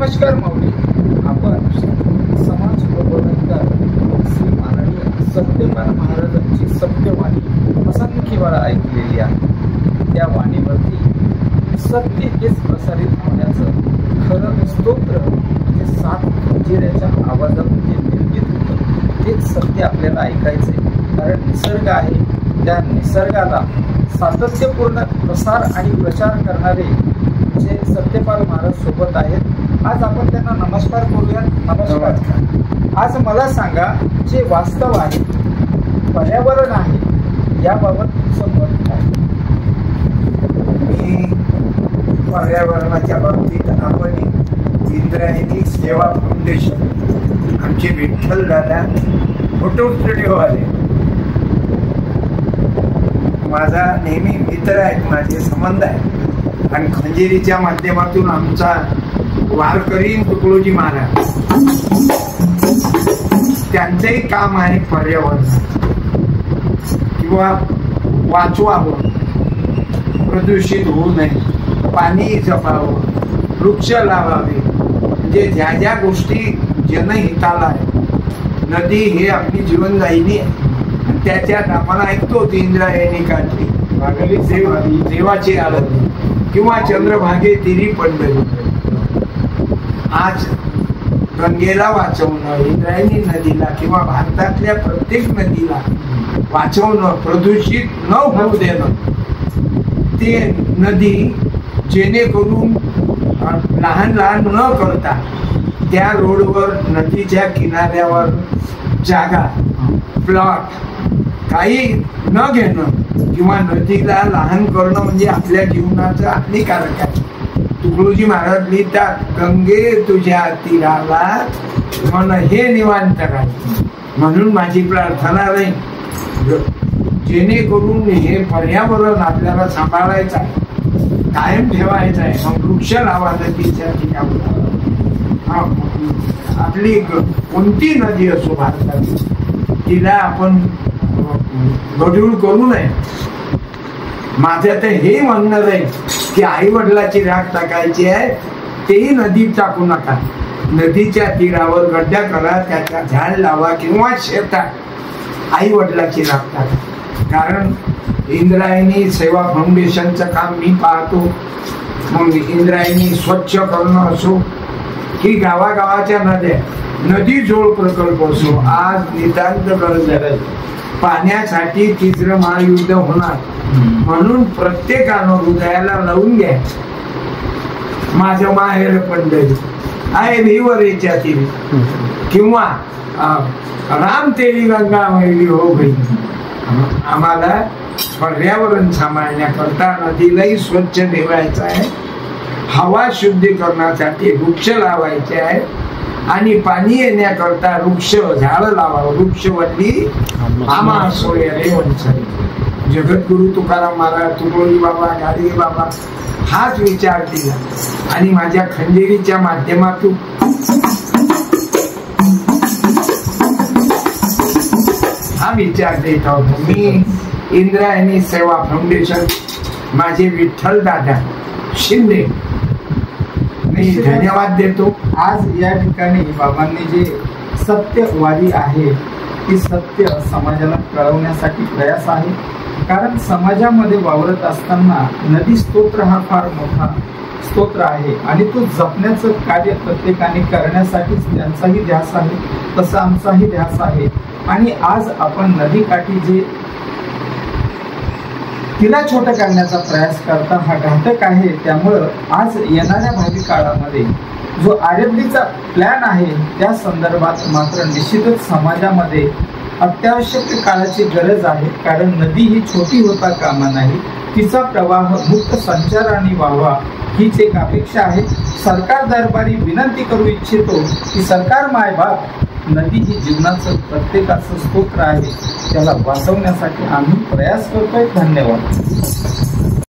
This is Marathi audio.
नमस्कार माऊली. आपण समाज प्रबोधनकार श्री माननीय सत्यपाल महाराजांची सत्यवाणी असंख्य वेळा ऐकलेली आहे. त्या वाणीवरती सत्य हेच प्रसारित होण्याचं खरं स्तोत्र म्हणजे 7 खंजिऱ्याच्या आवाजातून जे निर्मित होतं तेच सत्य आपल्याला ऐकायचंय. कारण निसर्ग आहे, त्या निसर्गाला सातत्यपूर्ण प्रसार आणि प्रचार करणारे जे सत्यपाल महाराज सोबत आहेत. आज आपण त्यांना नमस्कार करूयात. नमस्कार. आज मला सांगा, जे वास्तव आहे, पर्यावरण आहे, याबाबत तुमचं मत काय? मी पर्यावरणाच्या बाबतीत आपण इंद्रायणी सेवा फाउंडेशन आमचे विठ्ठल दादा फोटो स्टुडिओ आले. माझा नेहमी मित्र आहेत, माझे संबंध आहे. आणि खंजिरीच्या माध्यमातून आमचा वारकरी तुकडोजी महाराज त्यांचंही काम आहे पर्यावरण किंवा वाचवावं, प्रदूषित होऊ नये, पाणी जपावं, वृक्ष लावावे, म्हणजे ज्या ज्या गोष्टी जनहिताला आहे. नदी हे आपली जीवनदायिनी आहे. त्याच्यात आपण ऐकतो ती इंद्रायणी काढली देवाची आरती किंवा चंद्रभागे तिरी पंढरी. आज गंगेला वाचवणं, इंद्रायणी नदीला किंवा भारतातल्या प्रत्येक नदीला वाचवणं, प्रदूषित न होऊ देणं, ते नदी जेणेकरून लहान लहान न करता त्या रोडवर नदीच्या किनाऱ्यावर जागा, प्लॉट काही न घेणं किंवा नदीला लहान करणं म्हणजे आपल्या जीवनाचं हानिकारक आहे. तुकडोजी महाराज लिहितात, गंगे तुझ्या तीराला मन हे निवांत राहील. म्हणून माझी प्रार्थना राहील, जेणेकरून हे पर्यावरण आपल्याला सांभाळायचं आहे, कायम ठेवायचं आहे. मग वृक्ष लावा नदीच्या तीरावर. आपली कोणती नदी असो भारतात, तिला आपण गढूळ करू नये. माझं तर हे म्हणणं राहील की आई वडिलाची राख टाकायची आहे, तेही नदीत टाकू नका. नदीच्या तीरावर गड्डा करा, त्याचा झाड लावा किंवा शेतात आई वडिलाची राख टाका. कारण इंद्रायणी सेवा फाउंडेशनचं काम मी पाहतो. मग इंद्रायणी स्वच्छ करणं असो की गावागावाच्या नद्या, नदी जोड प्रकल्प असो, आज नितांत गरज आहे. पाण्यासाठी 3रं महायुद्ध होणार, म्हणून प्रत्येकानं हृदयाला लावून घ्या, माझं माहेर पंढरी आहे भिवरेच्या तीरी, किंवा राम तेरी गंगा मैली हो गई. आम्हाला पर्यावरण सांभाळण्याकरता नदीलाही स्वच्छ ठेवायचं आहे, हवा शुद्धीकरणासाठी वृक्ष लावायचे आहे, आणि पाणी येण्याकरता वृक्ष झाड लावावं. वृक्षवल्ली आम्हा सोय रे वंशरी. जगद्गुरु तुकाराम महाराज, तुकडोजी बाबा, गाडगे बाबा हाच विचार दिला. आणि माझ्या खंजिरीच्या माध्यमातून हा विचार देत आहोत. मी इंद्रायणी सेवा फाउंडेशन, माझे विठ्ठल दादा शिंदे, मी धन्यवाद देतो. आज या ठिकाणी बाबांनी जे सत्यवादी आहे ती सत्य समाजाला कळवण्यासाठी प्रयास आहे. कारण समाजामध्ये वावरत असताना नदी स्तोत्र हा फार मोठा स्तोत्र आहे आणि तो जपण्याचं कार्य प्रत्येकाने करण्यासाठीच त्यांचाही ध्यास आहे, तसा आमचाही ध्यास आहे. आणि आज आपण नदीकाठी जे तिला छोटं करण्याचा प्रयास करता हा घातक आहे. त्यामुळं आज येणाऱ्या भावी काळामध्ये जो आरएफडीचा प्लॅन आहे त्या संदर्भात मात्र निश्चितच समाजामध्ये अत्यावश्यक काळाची गरज आहे. कारण नदी ही छोटी होता कामा नाही, तिचा प्रवाह मुक्त संचाराने व्हावा हीच एक अपेक्षा आहे. सरकार दरबारी विनंती करू इच्छितो की सरकार मायबाप, नदी ही जीवनाचं प्रत्येकाचं स्तोत्र आहे, त्याला वाचवण्यासाठी आम्ही प्रयास करतोय. धन्यवाद.